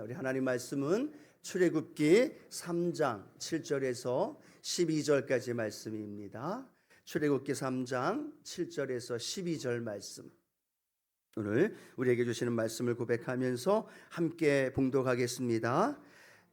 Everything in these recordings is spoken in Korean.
우리 하나님 말씀은 출애굽기 3장 7절에서 12절까지 말씀입니다. 출애굽기 3장 7절에서 12절 말씀. 오늘 우리에게 주시는 말씀을 고백하면서 함께 봉독하겠습니다.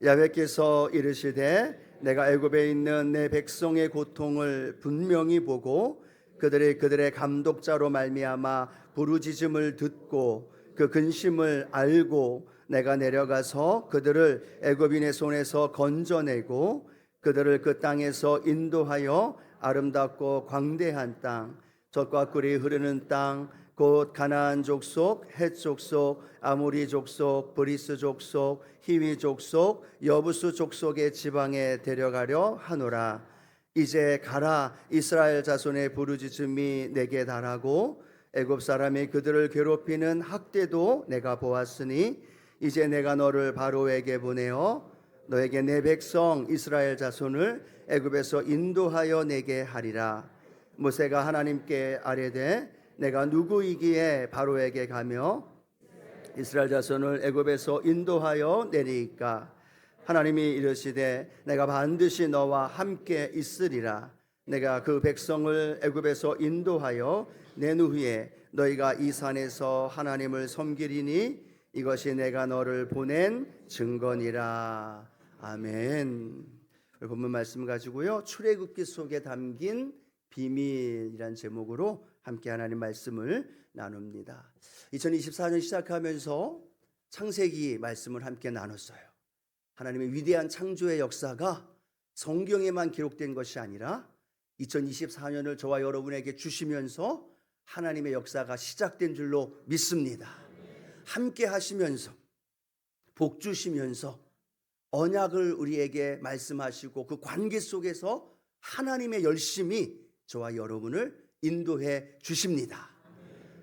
야훼께서 이르시되 내가 애굽에 있는 내 백성의 고통을 분명히 보고 그들의 감독자로 말미암아 부르짖음을 듣고 그 근심을 알고 내가 내려가서 그들을 애굽인의 손에서 건져내고 그들을 그 땅에서 인도하여 아름답고 광대한 땅, 젖과 꿀이 흐르는 땅, 곧 가나안 족속, 헷 족속, 아모리 족속, 브리스 족속, 히위 족속, 여부스 족속의 지방에 데려가려 하노라. 이제 가라. 이스라엘 자손의 부르짖음이 내게 달하고 애굽 사람이 그들을 괴롭히는 학대도 내가 보았으니 이제 내가 너를 바로에게 보내어 너에게 내 백성 이스라엘 자손을 애굽에서 인도하여 내게 하리라. 모세가 하나님께 아뢰되 내가 누구이기에 바로에게 가며 이스라엘 자손을 애굽에서 인도하여 내리이까? 하나님이 이르시되 내가 반드시 너와 함께 있으리라. 내가 그 백성을 애굽에서 인도하여 낸 후에 너희가 이 산에서 하나님을 섬기리니 이것이 내가 너를 보낸 증거니라. 아멘. 본문 말씀 가지고요, 출애굽기 속에 담긴 비밀이란 제목으로 함께 하나님 말씀을 나눕니다. 2024년 시작하면서 창세기 말씀을 함께 나눴어요. 하나님의 위대한 창조의 역사가 성경에만 기록된 것이 아니라 2024년을 저와 여러분에게 주시면서 하나님의 역사가 시작된 줄로 믿습니다. 함께 하시면서 복 주시면서 언약을 우리에게 말씀하시고 그 관계 속에서 하나님의 열심이 저와 여러분을 인도해 주십니다.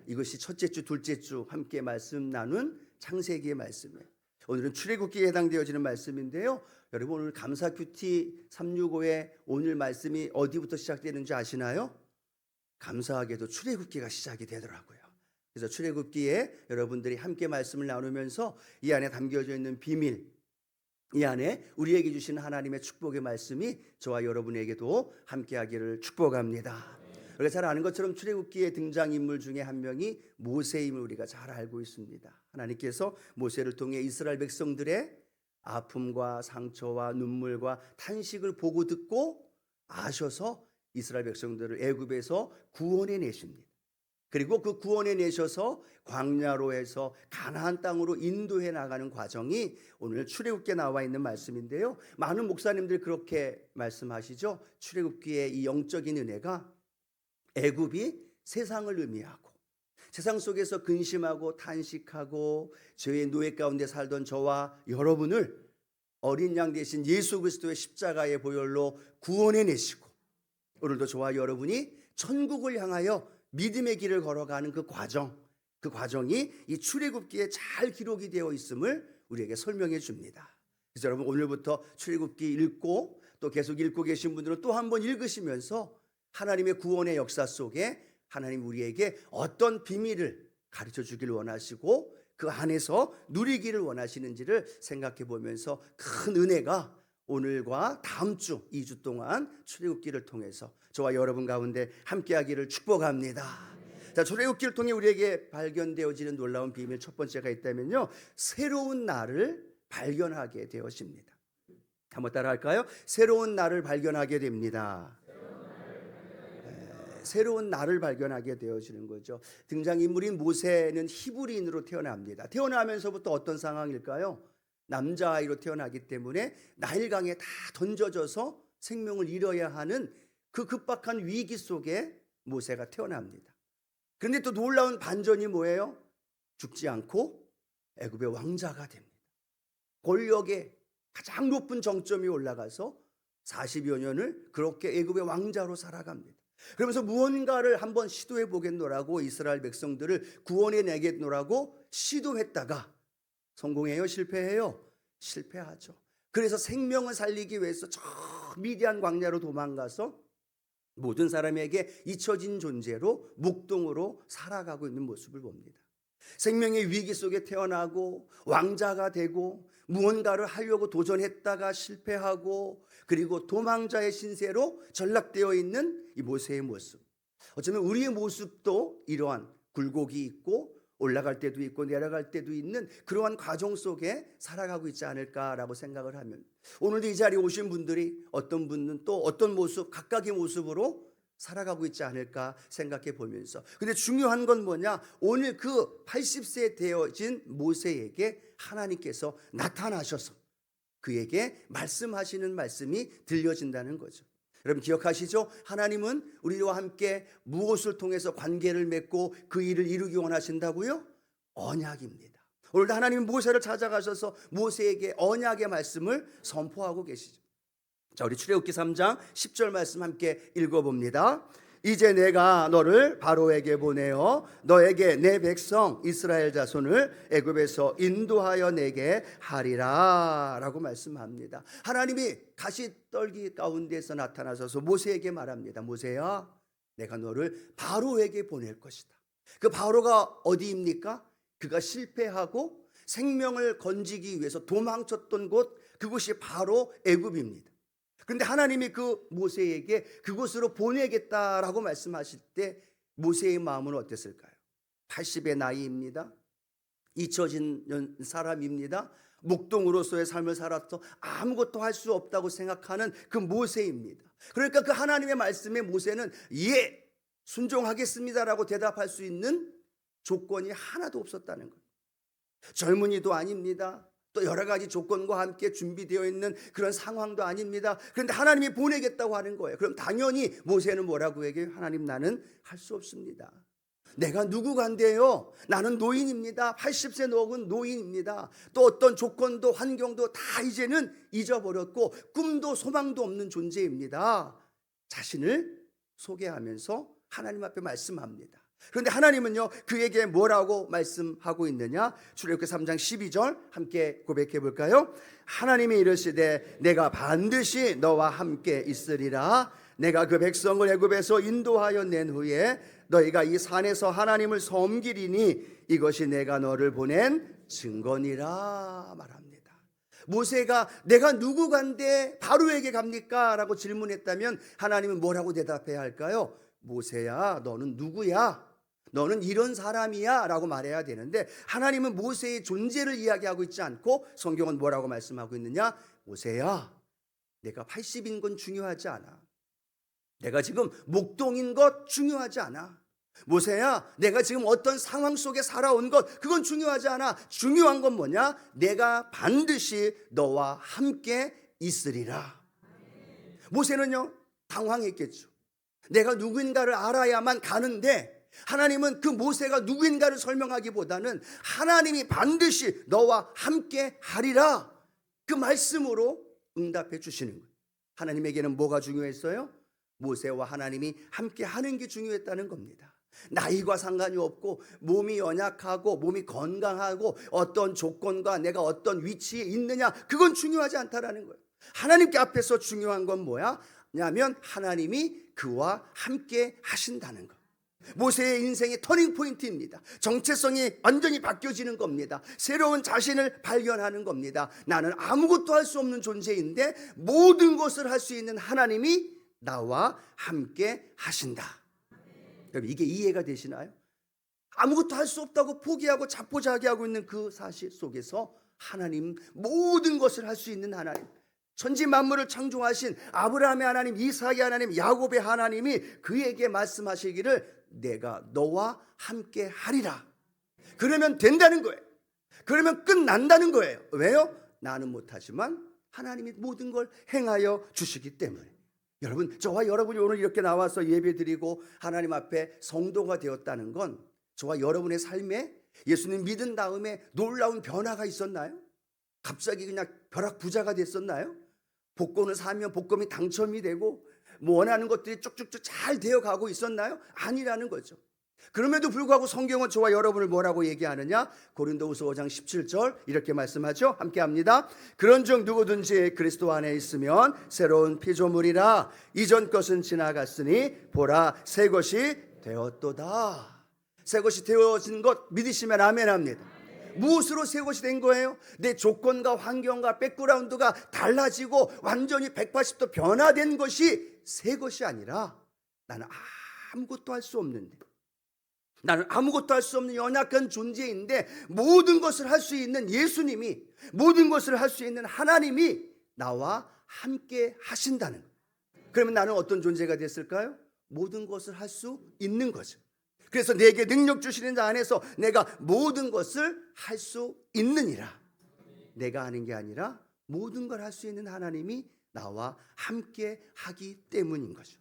이것이 첫째 주, 둘째 주 함께 말씀 나눈 창세기의 말씀이에요. 오늘은 출애굽기에 해당되어지는 말씀인데요. 여러분 오늘 감사 큐티 365의 오늘 말씀이 어디부터 시작되는지 아시나요? 감사하게도 출애굽기가 시작이 되더라고요. 그래서 출애굽기에 여러분들이 함께 말씀을 나누면서 이 안에 담겨져 있는 비밀, 이 안에 우리에게 주신 하나님의 축복의 말씀이 저와 여러분에게도 함께하기를 축복합니다. 우리가 잘 아는 것처럼 출애굽기의 등장인물 중에 한 명이 모세임을 우리가 잘 알고 있습니다. 하나님께서 모세를 통해 이스라엘 백성들의 아픔과 상처와 눈물과 탄식을 보고 듣고 아셔서 이스라엘 백성들을 애굽에서 구원해 내십니다. 그리고 그 구원해 내셔서 광야로 해서 가나안 땅으로 인도해 나가는 과정이 오늘 출애굽기에 나와 있는 말씀인데요. 많은 목사님들이 그렇게 말씀하시죠. 출애굽기의 이 영적인 은혜가 애굽이 세상을 의미하고 세상 속에서 근심하고 탄식하고 죄의 노예 가운데 살던 저와 여러분을 어린 양 대신 예수 그리스도의 십자가의 보혈로 구원해 내시고 오늘도 저와 여러분이 천국을 향하여 믿음의 길을 걸어가는 그 과정이 이 출애굽기에 잘 기록이 되어 있음을 우리에게 설명해 줍니다. 그래서 여러분 오늘부터 출애굽기 읽고 또 계속 읽고 계신 분들은 또 한 번 읽으시면서 하나님의 구원의 역사 속에 하나님 우리에게 어떤 비밀을 가르쳐 주기를 원하시고 그 안에서 누리기를 원하시는지를 생각해 보면서 큰 은혜가 오늘과 다음 주 2주 동안 출애굽기를 통해서 저와 여러분 가운데 함께하기를 축복합니다. 자, 출애굽기를 통해 우리에게 발견되어지는 놀라운 비밀 첫 번째가 있다면요, 새로운 나를 발견하게 되어집니다. 한번 따라할까요? 새로운 나를 발견하게 됩니다. 새로운 나를 발견하게 되어지는 거죠. 등장인물인 모세는 히브리인으로 태어납니다. 태어나면서부터 어떤 상황일까요? 남자아이로 태어나기 때문에 나일강에 다 던져져서 생명을 잃어야 하는 그 급박한 위기 속에 모세가 태어납니다. 그런데 또 놀라운 반전이 뭐예요? 죽지 않고 애굽의 왕자가 됩니다. 권력의 가장 높은 정점이 올라가서 40여 년을 그렇게 애굽의 왕자로 살아갑니다. 그러면서 무언가를 한번 시도해 보겠노라고 이스라엘 백성들을 구원해 내겠노라고 시도했다가 성공해요? 실패해요? 실패하죠. 그래서 생명을 살리기 위해서 저 미디안 광야로 도망가서 모든 사람에게 잊혀진 존재로 묵동으로 살아가고 있는 모습을 봅니다. 생명의 위기 속에 태어나고 왕자가 되고 무언가를 하려고 도전했다가 실패하고 그리고 도망자의 신세로 전락되어 있는 이 모세의 모습. 어쩌면 우리의 모습도 이러한 굴곡이 있고 올라갈 때도 있고 내려갈 때도 있는 그러한 과정 속에 살아가고 있지 않을까라고 생각을 하면, 오늘도 이 자리에 오신 분들이 어떤 분은 또 어떤 모습, 각각의 모습으로 살아가고 있지 않을까 생각해 보면서, 근데 중요한 건 뭐냐, 오늘 그 80세 되어진 모세에게 하나님께서 나타나셔서 그에게 말씀하시는 말씀이 들려진다는 거죠. 여러분 기억하시죠? 하나님은 우리와 함께 무엇을 통해서 관계를 맺고 그 일을 이루기 원하신다고요? 언약입니다. 오늘도 하나님은 모세를 찾아가셔서 모세에게 언약의 말씀을 선포하고 계시죠. 자, 우리 출애굽기 3장 10절 말씀 함께 읽어봅니다. 이제 내가 너를 바로에게 보내어 너에게 내 백성 이스라엘 자손을 애굽에서 인도하여 내게 하리라 라고 말씀합니다. 하나님이 가시떨기 가운데서 나타나셔서 모세에게 말합니다. 모세야, 내가 너를 바로에게 보낼 것이다. 그 바로가 어디입니까? 그가 실패하고 생명을 건지기 위해서 도망쳤던 곳, 그곳이 바로 애굽입니다. 그런데 하나님이 그 모세에게 그곳으로 보내겠다라고 말씀하실 때 모세의 마음은 어땠을까요? 80의 나이입니다. 잊혀진 사람입니다. 목동으로서의 삶을 살아서 아무것도 할 수 없다고 생각하는 그 모세입니다. 그러니까 그 하나님의 말씀에 모세는 예, 순종하겠습니다라고 대답할 수 있는 조건이 하나도 없었다는 거예요. 젊은이도 아닙니다. 또 여러 가지 조건과 함께 준비되어 있는 그런 상황도 아닙니다. 그런데 하나님이 보내겠다고 하는 거예요. 그럼 당연히 모세는 뭐라고 얘기해요? 하나님, 나는 할 수 없습니다. 내가 누구간데요? 나는 노인입니다. 80세 먹은 노인입니다. 또 어떤 조건도 환경도 다 이제는 잊어버렸고 꿈도 소망도 없는 존재입니다. 자신을 소개하면서 하나님 앞에 말씀합니다. 그런데 하나님은요, 그에게 뭐라고 말씀하고 있느냐? 출애굽기 3장 12절 함께 고백해 볼까요? 하나님이 이르시되 내가 반드시 너와 함께 있으리라. 내가 그 백성을 애굽에서 인도하여 낸 후에 너희가 이 산에서 하나님을 섬기리니 이것이 내가 너를 보낸 증거니라 말합니다. 모세가 내가 누구간데 바로에게 갑니까? 라고 질문했다면 하나님은 뭐라고 대답해야 할까요? 모세야, 너는 누구야? 너는 이런 사람이야 라고 말해야 되는데, 하나님은 모세의 존재를 이야기하고 있지 않고 성경은 뭐라고 말씀하고 있느냐? 모세야, 내가 80인 건 중요하지 않아. 내가 지금 목동인 것 중요하지 않아. 모세야, 내가 지금 어떤 상황 속에 살아온 것 그건 중요하지 않아. 중요한 건 뭐냐? 내가 반드시 너와 함께 있으리라. 모세는요, 당황했겠죠. 내가 누구인가를 알아야만 가는데 하나님은 그 모세가 누구인가를 설명하기보다는 하나님이 반드시 너와 함께 하리라, 그 말씀으로 응답해 주시는 거예요. 하나님에게는 뭐가 중요했어요? 모세와 하나님이 함께 하는 게 중요했다는 겁니다. 나이와 상관이 없고 몸이 연약하고 몸이 건강하고 어떤 조건과 내가 어떤 위치에 있느냐 그건 중요하지 않다라는 거예요. 하나님께 앞에서 중요한 건 뭐야? 냐면 하나님이 그와 함께 하신다는 것. 모세의 인생의 터닝 포인트입니다. 정체성이 완전히 바뀌어지는 겁니다. 새로운 자신을 발견하는 겁니다. 나는 아무것도 할 수 없는 존재인데 모든 것을 할 수 있는 하나님이 나와 함께 하신다. 그럼 이게 이해가 되시나요? 아무것도 할 수 없다고 포기하고 자포자기하고 있는 그 사실 속에서 하나님, 모든 것을 할 수 있는 하나님, 천지 만물을 창조하신 아브라함의 하나님, 이삭의 하나님, 야곱의 하나님이 그에게 말씀하시기를 내가 너와 함께 하리라. 그러면 된다는 거예요. 그러면 끝난다는 거예요. 왜요? 나는 못하지만 하나님이 모든 걸 행하여 주시기 때문에. 여러분, 저와 여러분이 오늘 이렇게 나와서 예배드리고 하나님 앞에 성도가 되었다는 건 저와 여러분의 삶에 예수님 믿은 다음에 놀라운 변화가 있었나요? 갑자기 그냥 벼락부자가 됐었나요? 복권을 사면 복권이 당첨이 되고 뭐 원하는 것들이 쭉쭉쭉 잘 되어가고 있었나요? 아니라는 거죠. 그럼에도 불구하고 성경은 저와 여러분을 뭐라고 얘기하느냐? 고린도후서 5장 17절 이렇게 말씀하죠. 함께 합니다. 그런즉 누구든지 그리스도 안에 있으면 새로운 피조물이라. 이전 것은 지나갔으니 보라 새 것이 되었도다. 새 것이 되어진 것 믿으시면 아멘 합니다. 무엇으로 새 것이 된 거예요? 내 조건과 환경과 백그라운드가 달라지고 완전히 180도 변화된 것이 새 것이 아니라 나는 아무것도 할 수 없는데, 나는 아무것도 할 수 없는 연약한 존재인데 모든 것을 할 수 있는 예수님이, 모든 것을 할 수 있는 하나님이 나와 함께 하신다는 거예요. 그러면 나는 어떤 존재가 됐을까요? 모든 것을 할 수 있는 거죠. 그래서 내게 능력 주시는 자 안에서 내가 모든 것을 할 수 있느니라. 내가 하는 게 아니라 모든 걸 할 수 있는 하나님이 나와 함께 하기 때문인 거죠.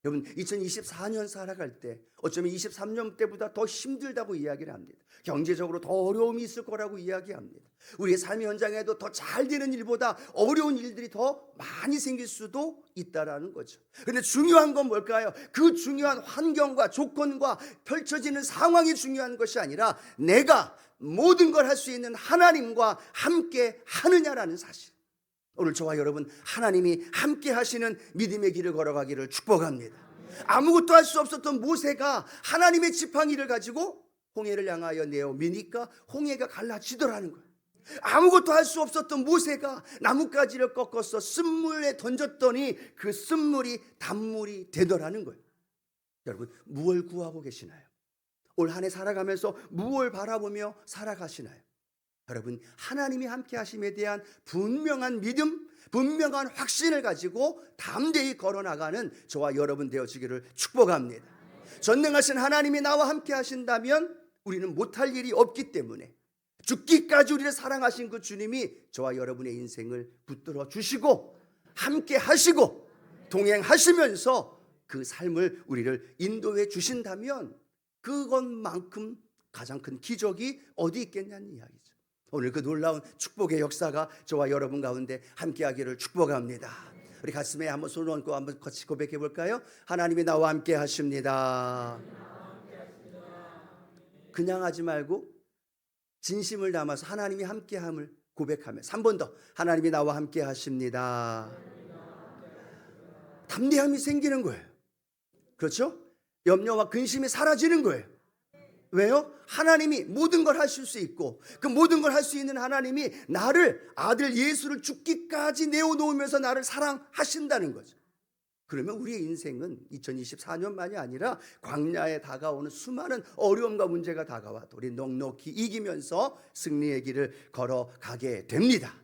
여러분, 2024년 살아갈 때 어쩌면 23년 때보다 더 힘들다고 이야기를 합니다. 경제적으로 더 어려움이 있을 거라고 이야기합니다. 우리의 삶의 현장에도 더 잘 되는 일보다 어려운 일들이 더 많이 생길 수도 있다라는 거죠. 그런데 중요한 건 뭘까요? 그 중요한 환경과 조건과 펼쳐지는 상황이 중요한 것이 아니라 내가 모든 걸 할 수 있는 하나님과 함께 하느냐라는 사실. 오늘 저와 여러분, 하나님이 함께 하시는 믿음의 길을 걸어가기를 축복합니다. 아무것도 할 수 없었던 모세가 하나님의 지팡이를 가지고 홍해를 향하여 내어 미니까 홍해가 갈라지더라는 거예요. 아무것도 할 수 없었던 모세가 나뭇가지를 꺾어서 쓴물에 던졌더니 그 쓴물이 단물이 되더라는 거예요. 여러분, 무엇을 구하고 계시나요? 올 한 해 살아가면서 무엇을 바라보며 살아가시나요? 여러분, 하나님이 함께 하심에 대한 분명한 믿음, 분명한 확신을 가지고 담대히 걸어나가는 저와 여러분 되어지기를 축복합니다. 전능하신 하나님이 나와 함께 하신다면 우리는 못할 일이 없기 때문에 죽기까지 우리를 사랑하신 그 주님이 저와 여러분의 인생을 붙들어 주시고 함께 하시고 동행하시면서 그 삶을 우리를 인도해 주신다면 그것만큼 가장 큰 기적이 어디 있겠냐는 이야기죠. 오늘 그 놀라운 축복의 역사가 저와 여러분 가운데 함께하기를 축복합니다. 우리 가슴에 한번 손을 얹고 한번 같이 고백해 볼까요? 하나님이 나와 함께 하십니다. 그냥 하지 말고 진심을 담아서 하나님이 함께함을 고백하면서 한 번 더 하나님이 나와 함께 하십니다. 담대함이 생기는 거예요. 그렇죠? 염려와 근심이 사라지는 거예요. 왜요? 하나님이 모든 걸 하실 수 있고 그 모든 걸 할 수 있는 하나님이 나를, 아들 예수를 죽기까지 내어놓으면서 나를 사랑하신다는 거죠. 그러면 우리의 인생은 2024년만이 아니라 광야에 다가오는 수많은 어려움과 문제가 다가와도 우리 넉넉히 이기면서 승리의 길을 걸어가게 됩니다.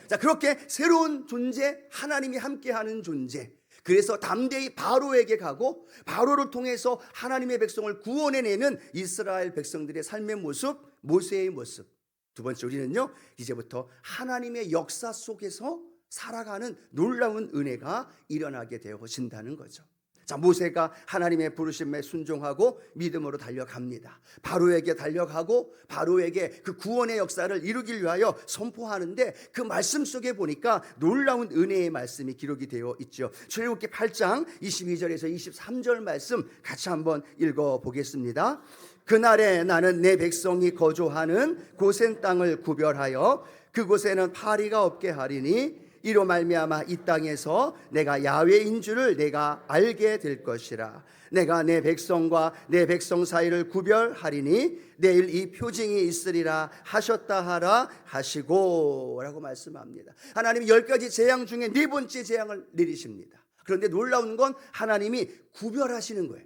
자, 그렇게 새로운 존재, 하나님이 함께하는 존재, 그래서 담대히 바로에게 가고 바로를 통해서 하나님의 백성을 구원해내는 이스라엘 백성들의 삶의 모습, 모세의 모습. 두 번째, 우리는요 이제부터 하나님의 역사 속에서 살아가는 놀라운 은혜가 일어나게 되어진다는 거죠. 자, 모세가 하나님의 부르심에 순종하고 믿음으로 달려갑니다. 바로에게 달려가고 바로에게 그 구원의 역사를 이루길 위하여 선포하는데 그 말씀 속에 보니까 놀라운 은혜의 말씀이 기록이 되어 있죠. 출애굽기 8장 22절에서 23절 말씀 같이 한번 읽어보겠습니다. 그날에 나는 내 백성이 거주하는 고센 땅을 구별하여 그곳에는 파리가 없게 하리니 이로 말미암아 이 땅에서 내가 야훼인 줄을 내가 알게 될 것이라. 내가 내 백성과 내 백성 사이를 구별하리니 내일 이 표징이 있으리라 하셨다 하라 하시고 라고 말씀합니다. 하나님이 10가지 재앙 중에 네 번째 재앙을 내리십니다. 그런데 놀라운 건 하나님이 구별하시는 거예요.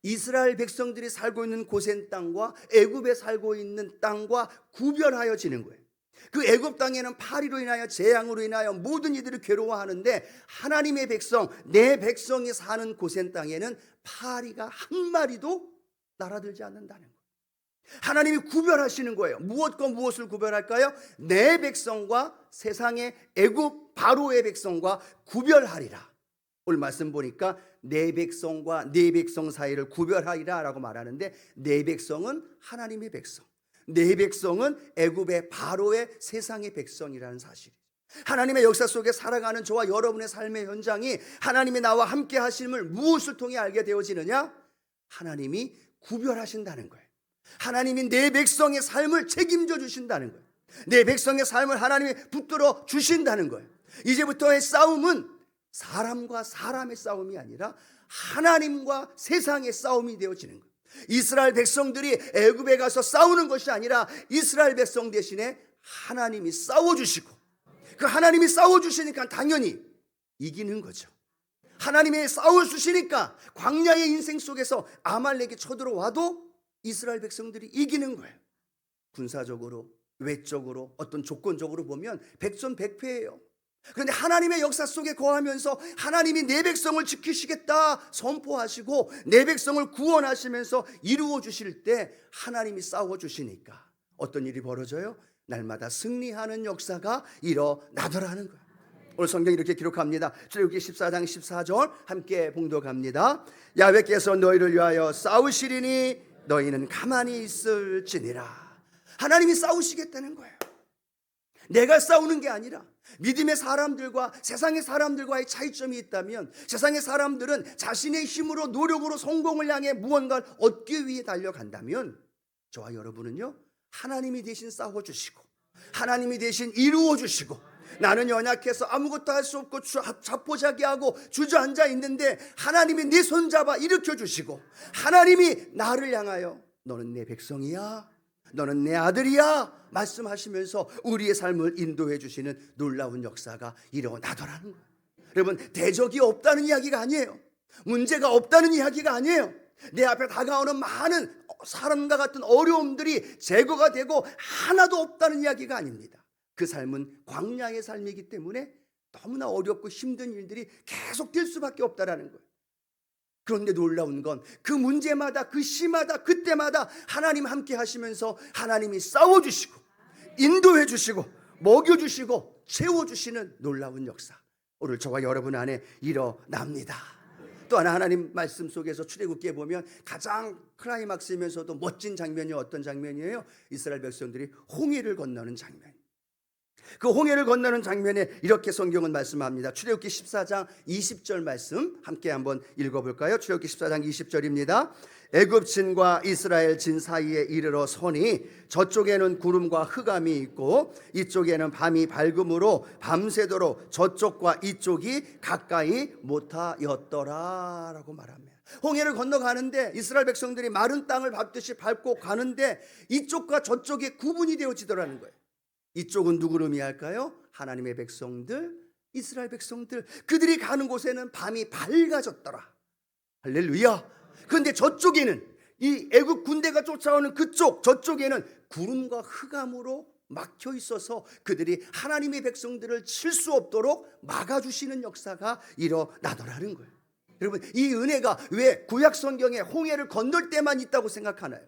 이스라엘 백성들이 살고 있는 고센 땅과 애굽에 살고 있는 땅과 구별하여지는 거예요. 그 애굽 땅에는 파리로 인하여 재앙으로 인하여 모든 이들이 괴로워하는데 하나님의 백성, 내 백성이 사는 고센 땅에는 파리가 한 마리도 날아들지 않는다는 거예요. 하나님이 구별하시는 거예요. 무엇과 무엇을 구별할까요? 내 백성과 세상의 애굽 바로의 백성과 구별하리라. 오늘 말씀 보니까 내 백성과 내 백성 사이를 구별하리라 라고 말하는데 내 백성은 하나님의 백성, 내 백성은 애굽의 바로의 세상의 백성이라는 사실. 하나님의 역사 속에 살아가는 저와 여러분의 삶의 현장이 하나님이 나와 함께 하심을 무엇을 통해 알게 되어지느냐? 하나님이 구별하신다는 거예요. 하나님이 내 백성의 삶을 책임져 주신다는 거예요. 내 백성의 삶을 하나님이 붙들어 주신다는 거예요. 이제부터의 싸움은 사람과 사람의 싸움이 아니라 하나님과 세상의 싸움이 되어지는 거예요. 이스라엘 백성들이 애굽에 가서 싸우는 것이 아니라 이스라엘 백성 대신에 하나님이 싸워주시고, 그 하나님이 싸워주시니까 당연히 이기는 거죠. 하나님이 싸워주시니까 광야의 인생 속에서 아말렉이 쳐들어와도 이스라엘 백성들이 이기는 거예요. 군사적으로, 외적으로, 어떤 조건적으로 보면 백전백패예요. 그런데 하나님의 역사 속에 거하면서 하나님이 내 백성을 지키시겠다 선포하시고 내 백성을 구원하시면서 이루어 주실 때 하나님이 싸워주시니까 어떤 일이 벌어져요? 날마다 승리하는 역사가 일어나더라는 거예요. 오늘 성경이 이렇게 기록합니다. 출애굽기 14장 14절 함께 봉독합니다. 야훼께서 너희를 위하여 싸우시리니 너희는 가만히 있을지니라. 하나님이 싸우시겠다는 거예요. 내가 싸우는 게 아니라 믿음의 사람들과 세상의 사람들과의 차이점이 있다면, 세상의 사람들은 자신의 힘으로 노력으로 성공을 향해 무언가를 얻기 위해 달려간다면, 저와 여러분은요 하나님이 대신 싸워주시고 하나님이 대신 이루어주시고, 나는 연약해서 아무것도 할 수 없고 자포자기하고 주저앉아 있는데 하나님이 내 손잡아 일으켜주시고, 하나님이 나를 향하여 너는 내 백성이야, 너는 내 아들이야 말씀하시면서 우리의 삶을 인도해 주시는 놀라운 역사가 일어나더라는 거예요. 여러분, 대적이 없다는 이야기가 아니에요. 문제가 없다는 이야기가 아니에요. 내 앞에 다가오는 많은 사람과 같은 어려움들이 제거가 되고 하나도 없다는 이야기가 아닙니다. 그 삶은 광야의 삶이기 때문에 너무나 어렵고 힘든 일들이 계속될 수밖에 없다라는 거예요. 그런데 놀라운 건 그 문제마다, 그 시마다, 그때마다 하나님 함께 하시면서 하나님이 싸워주시고 인도해 주시고 먹여주시고 채워주시는 놀라운 역사, 오늘 저와 여러분 안에 일어납니다. 또 하나, 하나님 말씀 속에서 출애굽기에 보면 가장 클라이막스이면서도 멋진 장면이 어떤 장면이에요? 이스라엘 백성들이 홍해를 건너는 장면. 그 홍해를 건너는 장면에 이렇게 성경은 말씀합니다. 출애굽기 14장 20절 말씀 함께 한번 읽어볼까요? 출애굽기 14장 20절입니다. 애굽진과 이스라엘 진 사이에 이르러 서니 저쪽에는 구름과 흑암이 있고 이쪽에는 밤이 밝음으로 밤새도록 저쪽과 이쪽이 가까이 못하였더라 라고 말합니다. 홍해를 건너가는데 이스라엘 백성들이 마른 땅을 밟듯이 밟고 가는데 이쪽과 저쪽이 구분이 되어지더라는 거예요. 이쪽은 누구를 의미할까요? 하나님의 백성들, 이스라엘 백성들. 그들이 가는 곳에는 밤이 밝아졌더라. 할렐루야. 그런데 저쪽에는, 이 애굽 군대가 쫓아오는 그쪽, 저쪽에는 구름과 흑암으로 막혀 있어서 그들이 하나님의 백성들을 칠 수 없도록 막아주시는 역사가 일어나더라는 거예요. 여러분, 이 은혜가 왜 구약 성경에 홍해를 건널 때만 있다고 생각하나요?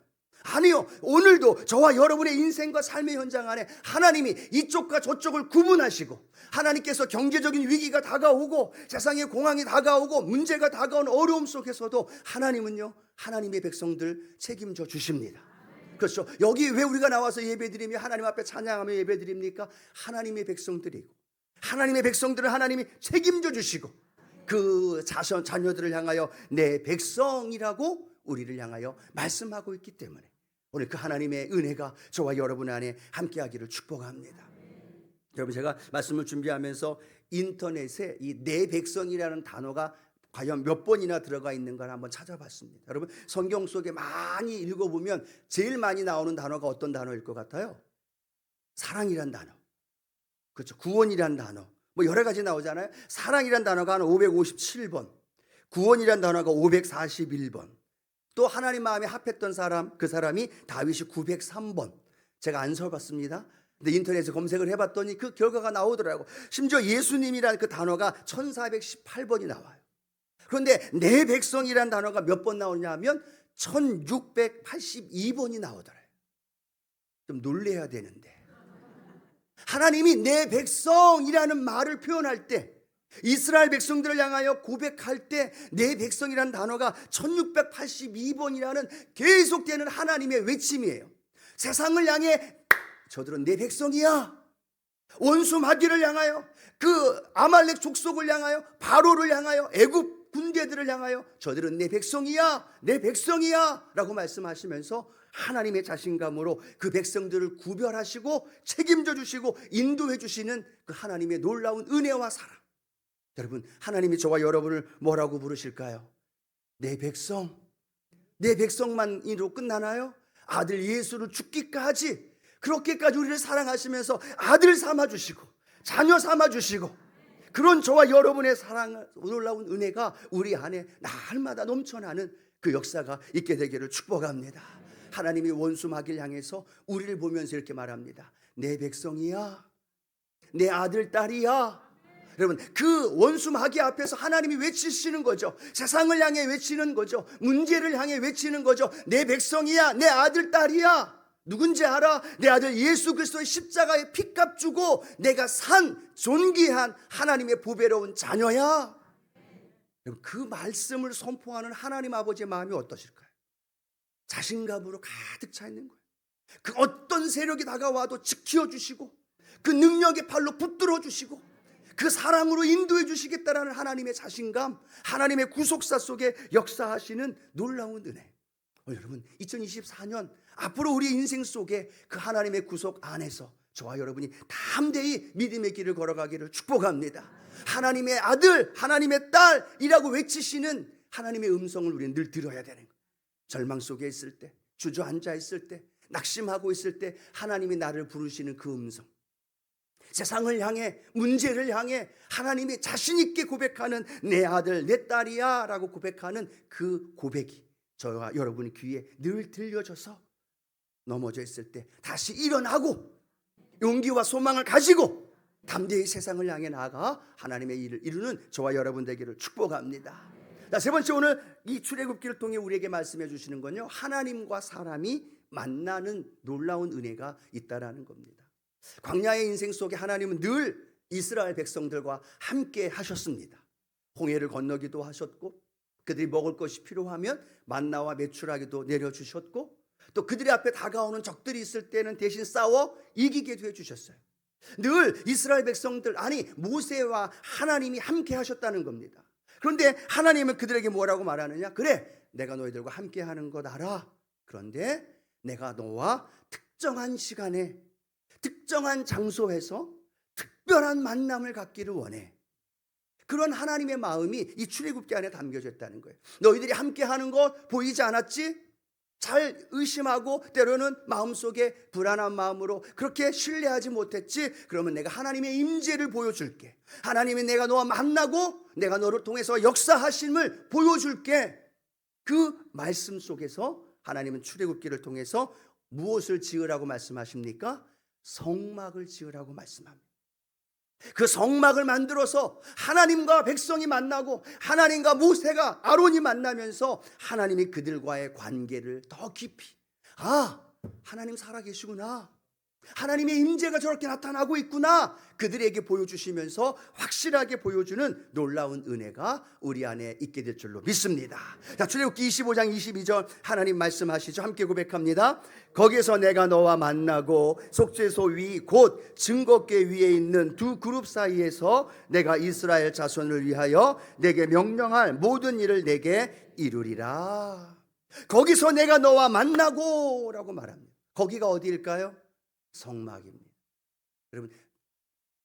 아니요. 오늘도 저와 여러분의 인생과 삶의 현장 안에 하나님이 이쪽과 저쪽을 구분하시고, 하나님께서 경제적인 위기가 다가오고 세상의 공황이 다가오고 문제가 다가오는 어려움 속에서도 하나님은요 하나님의 백성들 책임져 주십니다. 그렇죠. 여기 왜 우리가 나와서 예배드리며 하나님 앞에 찬양하며 예배드립니까? 하나님의 백성들이고 하나님의 백성들을 하나님이 책임져 주시고 그 자녀들을 향하여 내 백성이라고 우리를 향하여 말씀하고 있기 때문에 오늘 그 하나님의 은혜가 저와 여러분 안에 함께하기를 축복합니다. 여러분, 제가 말씀을 준비하면서 인터넷에 이 내 백성이라는 단어가 과연 몇 번이나 들어가 있는 걸 한번 찾아봤습니다. 여러분, 성경 속에 많이 읽어보면 제일 많이 나오는 단어가 어떤 단어일 것 같아요? 사랑이란 단어, 그렇죠? 구원이란 단어, 뭐 여러 가지 나오잖아요. 사랑이란 단어가 한 557번, 구원이란 단어가 541번, 또 하나님 마음에 합했던 사람, 그 사람이 다윗이 903번. 제가 안 써봤습니다. 근데 인터넷에 검색을 해봤더니 그 결과가 나오더라고. 심지어 예수님이라는 그 단어가 1418번이 나와요. 그런데 내 백성이라는 단어가 몇 번 나오냐 하면 1682번이 나오더래요. 좀 놀래야 되는데, 하나님이 내 백성이라는 말을 표현할 때, 이스라엘 백성들을 향하여 고백할 때 내 백성이라는 단어가 1682번이라는 계속되는 하나님의 외침이에요. 세상을 향해 저들은 내 백성이야. 원수 마귀를 향하여, 그 아말렉 족속을 향하여, 바로를 향하여, 애굽 군대들을 향하여 저들은 내 백성이야, 내 백성이야 라고 말씀하시면서 하나님의 자신감으로 그 백성들을 구별하시고 책임져 주시고 인도해 주시는 그 하나님의 놀라운 은혜와 사랑. 여러분, 하나님이 저와 여러분을 뭐라고 부르실까요? 내 백성, 내 백성만으로 끝나나요? 아들 예수를 죽기까지, 그렇게까지 우리를 사랑하시면서 아들 삼아주시고 자녀 삼아주시고, 그런 저와 여러분의 사랑, 놀라운 은혜가 우리 안에 날마다 넘쳐나는 그 역사가 있게 되기를 축복합니다. 하나님이 원수 마귀를 향해서 우리를 보면서 이렇게 말합니다. 내 백성이야, 내 아들 딸이야. 여러분, 그 원수 마귀 앞에서 하나님이 외치시는 거죠. 세상을 향해 외치는 거죠. 문제를 향해 외치는 거죠. 내 백성이야, 내 아들 딸이야. 누군지 알아? 내 아들 예수 그리스도의 십자가에 피값 주고 내가 산 존귀한 하나님의 보배로운 자녀야. 그 말씀을 선포하는 하나님 아버지의 마음이 어떠실까요? 자신감으로 가득 차 있는 거예요. 그 어떤 세력이 다가와도 지켜주시고, 그 능력의 팔로 붙들어 주시고, 그 사랑으로 인도해 주시겠다라는 하나님의 자신감, 하나님의 구속사 속에 역사하시는 놀라운 은혜. 여러분, 2024년 앞으로 우리 인생 속에 그 하나님의 구속 안에서 저와 여러분이 담대히 믿음의 길을 걸어가기를 축복합니다. 하나님의 아들, 하나님의 딸이라고 외치시는 하나님의 음성을 우리는 늘 들어야 되는 거예요. 절망 속에 있을 때, 주저앉아 있을 때, 낙심하고 있을 때 하나님이 나를 부르시는 그 음성, 세상을 향해, 문제를 향해 하나님이 자신 있게 고백하는 내 아들, 내 딸이야 라고 고백하는 그 고백이 저와 여러분의 귀에 늘 들려져서 넘어져 있을 때 다시 일어나고 용기와 소망을 가지고 담대히 세상을 향해 나아가 하나님의 일을 이루는 저와 여러분 되기를 축복합니다. 자, 세 번째, 오늘 이 출애굽기를 통해 우리에게 말씀해 주시는 건요, 하나님과 사람이 만나는 놀라운 은혜가 있다라는 겁니다. 광야의 인생 속에 하나님은 늘 이스라엘 백성들과 함께 하셨습니다. 홍해를 건너기도 하셨고, 그들이 먹을 것이 필요하면 만나와 메추라기도 내려주셨고, 또 그들의 앞에 다가오는 적들이 있을 때는 대신 싸워 이기게도 해주셨어요. 늘 이스라엘 백성들, 아니 모세와 하나님이 함께 하셨다는 겁니다. 그런데 하나님은 그들에게 뭐라고 말하느냐? 그래, 내가 너희들과 함께 하는 것 알아. 그런데 내가 너와 특정한 시간에 특정한 장소에서 특별한 만남을 갖기를 원해. 그런 하나님의 마음이 이 출애굽기 안에 담겨져 있다는 거예요. 너희들이 함께 하는 것 보이지 않았지? 잘 의심하고 때로는 마음속에 불안한 마음으로 그렇게 신뢰하지 못했지? 그러면 내가 하나님의 임재를 보여줄게. 하나님이 내가 너와 만나고 내가 너를 통해서 역사하심을 보여줄게. 그 말씀 속에서 하나님은 출애굽기를 통해서 무엇을 지으라고 말씀하십니까? 성막을 지으라고 말씀합니다. 그 성막을 만들어서 하나님과 백성이 만나고 하나님과 모세가 아론이 만나면서 하나님이 그들과의 관계를 더 깊이, 하나님 살아계시구나, 하나님의 임재가 저렇게 나타나고 있구나, 그들에게 보여주시면서 확실하게 보여주는 놀라운 은혜가 우리 안에 있게 될 줄로 믿습니다. 자, 출애굽기 25장 22절 하나님 말씀하시죠. 함께 고백합니다. 거기서 내가 너와 만나고 속죄소 위 곧 증거궤 위에 있는 두 그룹 사이에서 내가 이스라엘 자손을 위하여 내게 명령할 모든 일을 내게 이루리라. 거기서 내가 너와 만나고 라고 말합니다. 거기가 어디일까요? 성막입니다. 여러분,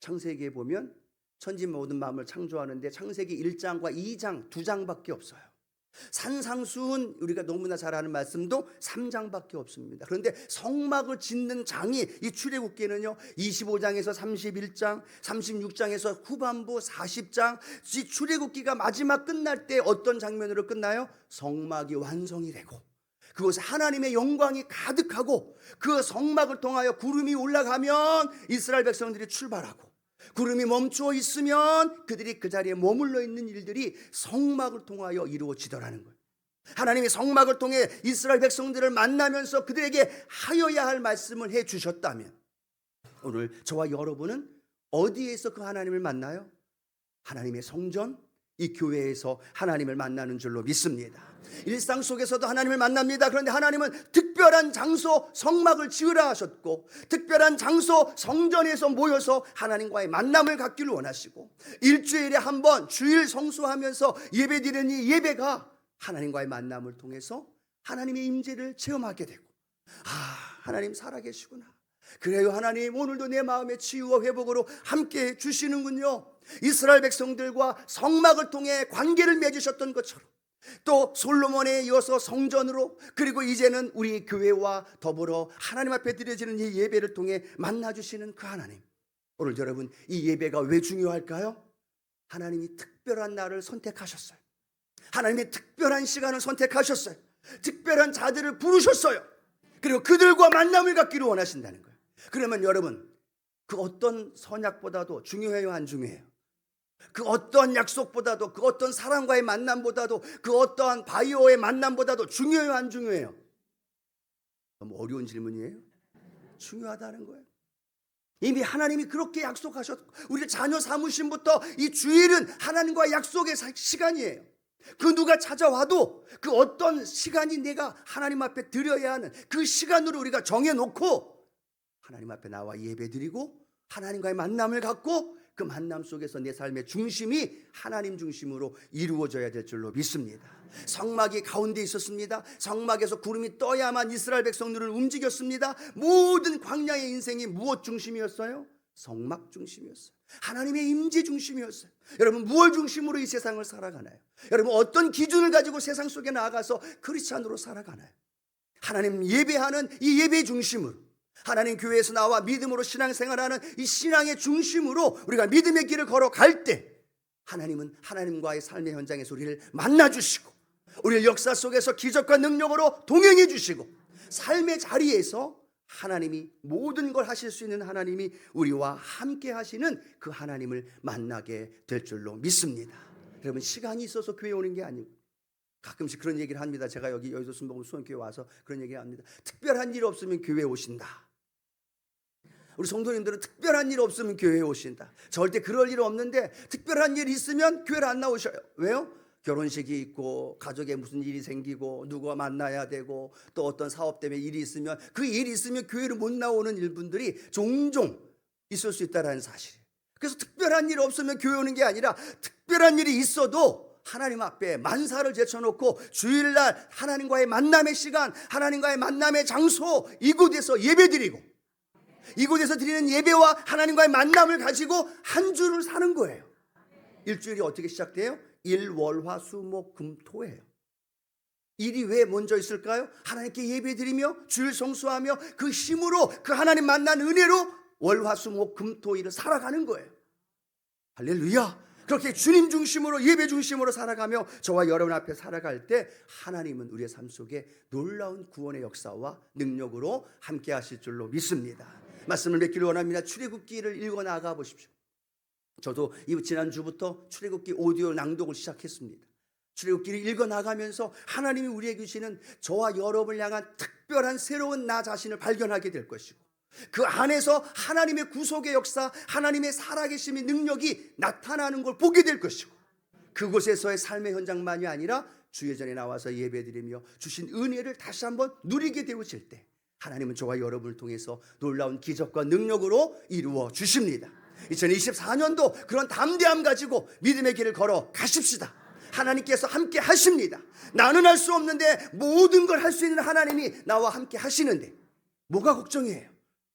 창세기에 보면 천지 모든 만물을 창조하는데 창세기 1장과 2장, 2장밖에 없어요. 산상수훈, 우리가 너무나 잘 아는 말씀도 3장밖에 없습니다. 그런데 성막을 짓는 장이 이 출애굽기는요 25장에서 31장, 36장에서 후반부 40장, 이 출애굽기가 마지막 끝날 때 어떤 장면으로 끝나요? 성막이 완성이 되고 그곳에 하나님의 영광이 가득하고 그 성막을 통하여 구름이 올라가면 이스라엘 백성들이 출발하고, 구름이 멈추어 있으면 그들이 그 자리에 머물러 있는 일들이 성막을 통하여 이루어지더라는 거예요. 하나님이 성막을 통해 이스라엘 백성들을 만나면서 그들에게 하여야 할 말씀을 해 주셨다면, 오늘 저와 여러분은 어디에서 그 하나님을 만나요? 하나님의 성전, 이 교회에서 하나님을 만나는 줄로 믿습니다. 일상 속에서도 하나님을 만납니다. 그런데 하나님은 특별한 장소 성막을 지으라 하셨고, 특별한 장소 성전에서 모여서 하나님과의 만남을 갖기를 원하시고, 일주일에 한 번 주일 성수하면서 예배드리는 이 예배가 하나님과의 만남을 통해서 하나님의 임재를 체험하게 되고, 하나님 살아계시구나, 그래요 하나님 오늘도 내 마음의 치유와 회복으로 함께 주시는군요. 이스라엘 백성들과 성막을 통해 관계를 맺으셨던 것처럼 또 솔로몬에 이어서 성전으로, 그리고 이제는 우리 교회와 더불어 하나님 앞에 드려지는 이 예배를 통해 만나주시는 그 하나님. 오늘 여러분, 이 예배가 왜 중요할까요? 하나님이 특별한 날을 선택하셨어요. 하나님이 특별한 시간을 선택하셨어요. 특별한 자들을 부르셨어요. 그리고 그들과 만남을 갖기를 원하신다는 거예요. 그러면 여러분, 그 어떤 선약보다도 중요해요, 안 중요해요? 그 어떤 약속보다도, 그 어떤 사람과의 만남보다도, 그 어떠한 바이오의 만남보다도 중요해요, 안 중요해요? 너무 어려운 질문이에요? 중요하다는 거예요. 이미 하나님이 그렇게 약속하셨고, 우리를 자녀 삼으심부터 이 주일은 하나님과 약속의 시간이에요. 그 누가 찾아와도 그 어떤 시간이 내가 하나님 앞에 드려야 하는 그 시간으로 우리가 정해놓고 하나님 앞에 나와 예배드리고 하나님과의 만남을 갖고 그 만남 속에서 내 삶의 중심이 하나님 중심으로 이루어져야 될 줄로 믿습니다. 성막이 가운데 있었습니다. 성막에서 구름이 떠야만 이스라엘 백성들을 움직였습니다. 모든 광야의 인생이 무엇 중심이었어요? 성막 중심이었어요. 하나님의 임재 중심이었어요. 여러분, 무엇 중심으로 이 세상을 살아가나요? 여러분, 어떤 기준을 가지고 세상 속에 나아가서 크리스찬으로 살아가나요? 하나님 예배하는 이 예배 중심으로, 하나님 교회에서 나와 믿음으로 신앙생활하는 이 신앙의 중심으로 우리가 믿음의 길을 걸어갈 때 하나님은 하나님과의 삶의 현장에서 우리를 만나주시고, 우리를 역사 속에서 기적과 능력으로 동행해 주시고, 삶의 자리에서 하나님이 모든 걸 하실 수 있는 하나님이 우리와 함께 하시는 그 하나님을 만나게 될 줄로 믿습니다. 여러분, 시간이 있어서 교회 오는 게 아니고, 가끔씩 그런 얘기를 합니다. 제가 여기 여의도 순복음 수원교회 와서 그런 얘기를 합니다. 특별한 일 없으면 교회 오신다. 우리 성도님들은 특별한 일 없으면 교회에 오신다. 절대 그럴 일 없는데 특별한 일 있으면 교회를 안 나오셔요. 왜요? 결혼식이 있고 가족에 무슨 일이 생기고 누구와 만나야 되고 또 어떤 사업 때문에 일이 있으면, 그 일이 있으면 교회를 못 나오는 일분들이 종종 있을 수 있다는 사실이에요. 그래서 특별한 일 없으면 교회 오는 게 아니라, 특별한 일이 있어도 하나님 앞에 만사를 제쳐놓고 주일날 하나님과의 만남의 시간, 하나님과의 만남의 장소, 이곳에서 예배드리고 이곳에서 드리는 예배와 하나님과의 만남을 가지고 한 주를 사는 거예요. 일주일이 어떻게 시작돼요? 일, 월, 화, 수, 목, 금, 토예요. 일이 왜 먼저 있을까요? 하나님께 예배드리며 주일 성수하며 그 힘으로, 그 하나님 만난 은혜로 월, 화, 수, 목, 금, 토, 일을 살아가는 거예요. 할렐루야. 그렇게 주님 중심으로, 예배 중심으로 살아가며 저와 여러분 앞에 살아갈 때 하나님은 우리의 삶 속에 놀라운 구원의 역사와 능력으로 함께 하실 줄로 믿습니다. 말씀을 맺기를 원합니다. 출애굽기를 읽어 나가 보십시오. 저도 지난주부터 출애굽기 오디오 낭독을 시작했습니다. 출애굽기를 읽어 나가면서 하나님이 우리에게 주시는 저와 여러분을 향한 특별한 새로운 나 자신을 발견하게 될 것이고, 그 안에서 하나님의 구속의 역사, 하나님의 살아계심의 능력이 나타나는 걸 보게 될 것이고, 그곳에서의 삶의 현장만이 아니라 주의 전에 나와서 예배드리며 주신 은혜를 다시 한번 누리게 되어질 때 하나님은 저와 여러분을 통해서 놀라운 기적과 능력으로 이루어 주십니다. 2024년도 그런 담대함 가지고 믿음의 길을 걸어 가십시다. 하나님께서 함께 하십니다. 나는 할 수 없는데 모든 걸 할 수 있는 하나님이 나와 함께 하시는데 뭐가 걱정이에요?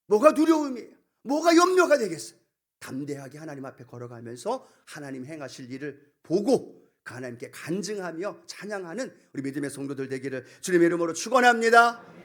뭐가 두려움이에요? 뭐가 염려가 되겠어요? 담대하게 하나님 앞에 걸어가면서 하나님 행하실 일을 보고 그 하나님께 간증하며 찬양하는 우리 믿음의 성도들 되기를 주님의 이름으로 축원합니다.